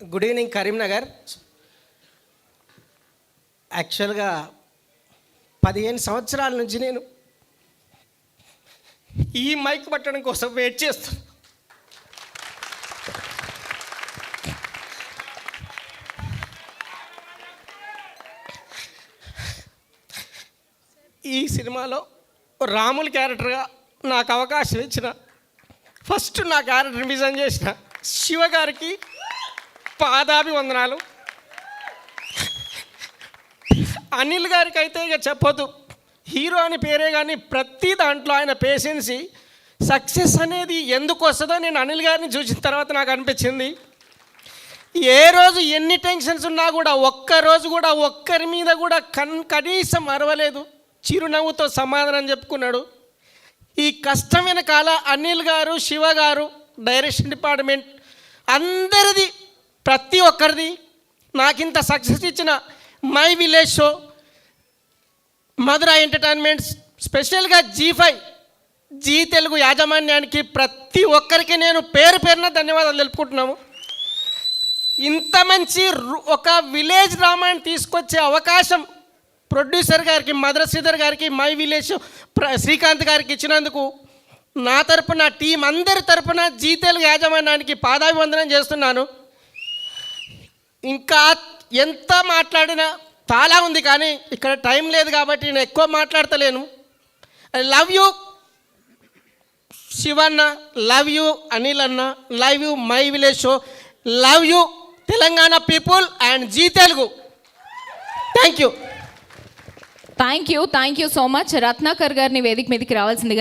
Good evening Karimnagar. యాక్చువల్గా 15 సంవత్సరాల నుంచి నేను ఈ మైక్ పట్టడం కోసం వెయిట్ చేస్తాను. ఈ సినిమాలో రాముల క్యారెక్టర్గా నాకు అవకాశం ఇచ్చిన ఫస్ట్ నా క్యారెక్టర్ డిజైన్ చేసిన శివ గారికి పాదాభివందనాలు. అనిల్ గారికి అయితే ఇక చెప్పొద్దు, హీరో అని పేరే కానీ ప్రతి దాంట్లో ఆయన పేషెన్సీ. సక్సెస్ అనేది ఎందుకు వస్తుందో నేను అనిల్ గారిని చూసిన తర్వాత నాకు అనిపించింది. ఏ రోజు ఎన్ని టెన్షన్స్ ఉన్నా కూడా ఒక్కరోజు కూడా ఒక్కరి మీద కూడా కనీసం అరవలేదు, చిరునవ్వుతో సమాధానం చెప్పుకున్నాడు. ఈ కష్టం వెనకాల అనిల్ గారు, శివ గారు, డైరెక్షన్ డిపార్ట్మెంట్ అందరిది, ప్రతి ఒక్కరిది. నాకింత సక్సెస్ ఇచ్చిన my village show, Madhura entertainments, స్పెషల్గా G5 జీ తెలుగు యాజమాన్యానికి ప్రతి ఒక్కరికి నేను పేరు పేరున ధన్యవాదాలు తెలుపుకుంటున్నాము. ఇంత మంచి ఒక విలేజ్ డ్రామాని తీసుకొచ్చే అవకాశం ప్రొడ్యూసర్ గారికి, మధుర శ్రీధర్ గారికి, మై విలేజ్ శ్రీకాంత్ గారికి ఇచ్చినందుకు నా తరపున, టీం అందరి తరపున జీ తెలుగు యాజమాన్యానికి పాదాభివందనం చేస్తున్నాను. ఇంకా ఎంత మాట్లాడినా చాలా ఉంది, కానీ ఇక్కడ టైం లేదు కాబట్టి నేను ఎక్కువ మాట్లాడతలేను. I love you Shivanna, love you Anil అన్న, love you my village show, love you Telangana people and Zee Telugu. Thank you so much. Ratnakar గారిని వేదిక మీదకి రావాల్సిందిగా